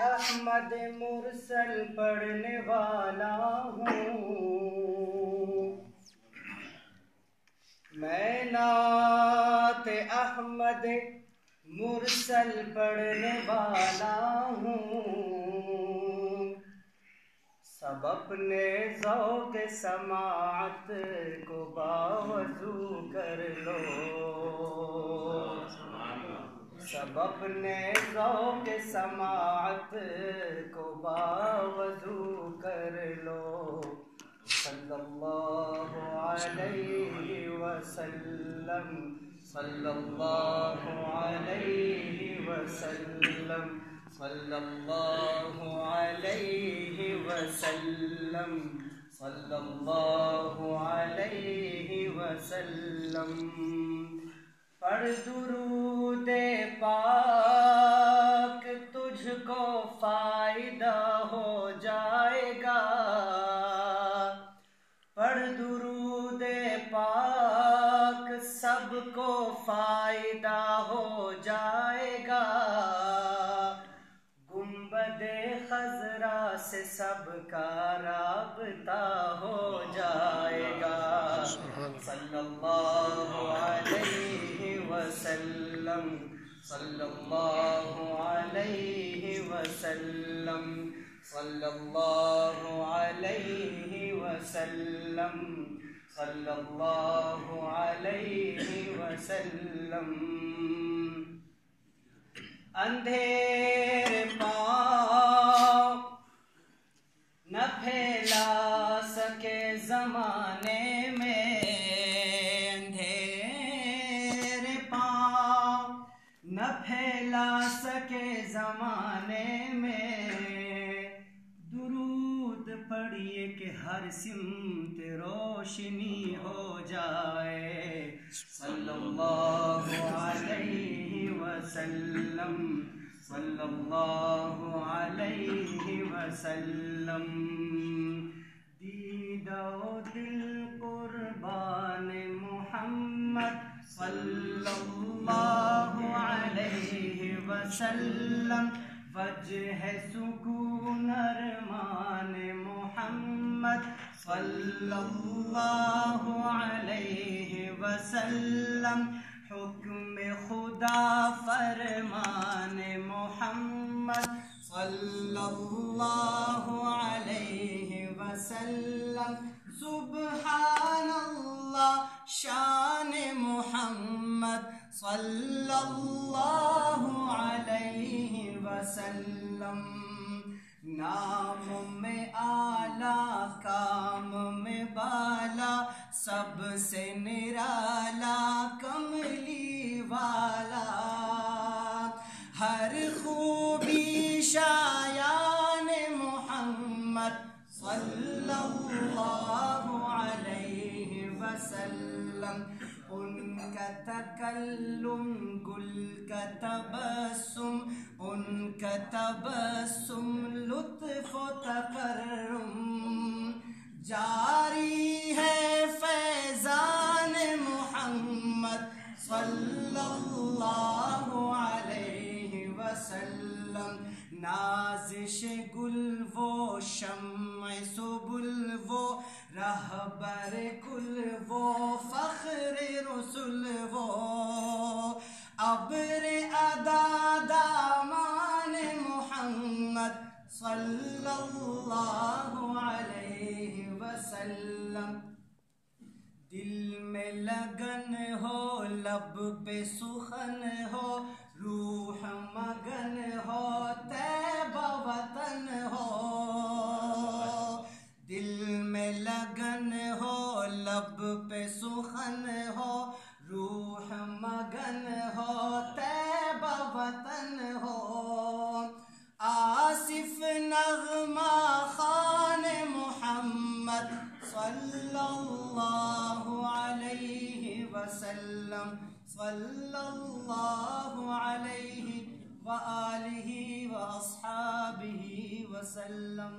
احمد مرسل پڑھنے والا ہوں، میں نعت احمد مرسل پڑھنے والا ہوں، سب اپنے ذوق سماعت کو باوضو کر لو، سب اپنے ذوق سماعت کو باوضو کر لو، صلی اللہ علیہ وسلم، صلی اللہ علیہ وسلم، صلی اللہ علیہ وسلم، صلی اللہ علیہ وسلم۔ پڑھ درود پاک تجھ کو فائدہ ہو جائے گا، پڑھ درود پاک سب کو فائدہ ہو جائے گا، گنبد خضرا سے سب کا رابطہ ہو جائے گا، صلی اللہ علیہ وسلم، صلی اللہ علیہ وسلم، صلی اللہ علیہ وسلم، صلی اللہ علیہ وسلم۔ اندھیر پاؤں نہ پھیلا سکے زمانے میں، اندھیر پاؤں نہ پھیلا سکے زمانے میں، درود پڑھیے کہ ہر سمت روشنی ہو جائے، صلی اللہ علیہ وسلم، صلی اللہ علیہ وسلم۔ دید و دل قربان محمد صلی اللہ علیہ وسلم، وجہ سکون ارمان محمد صلی اللہ علیہ وسلم، حکم خدا فرمان محمد صلی اللہ علیہ وسلم، سبحان اللہ شان محمد صلی اللہ علیہ وسلم، نام میں اعلیٰ کام میں بالا، سب سے نرالا کملی والا، ہر خوبی شایان محمد صلی اللہ علیہ وسلم، ان کا تکلم گل کا تبسم، ان کا تبسم لطف و تکرم، جاری ہے فیضان محمد صلی اللہ علیہ وسلم، نازش گل وہ شمع سبل وہ رہبر کل وہ فخر رسول وہ، ابر ادا دامان محمد صلی اللہ علیہ وسلم، دل میں لگن ہو لب پہ سخن ہو، روح مگن ہو طیبہ وطن ہو، دل میں لگن ہو لب پہ سخن ہو، روح مگن ہو طیبہ وطن ہو، آصف نغمہ خوان محمد صلی اللہ علیہ وسلم، صلی اللہ علیہ وآلہ وأصحابہ وسلم۔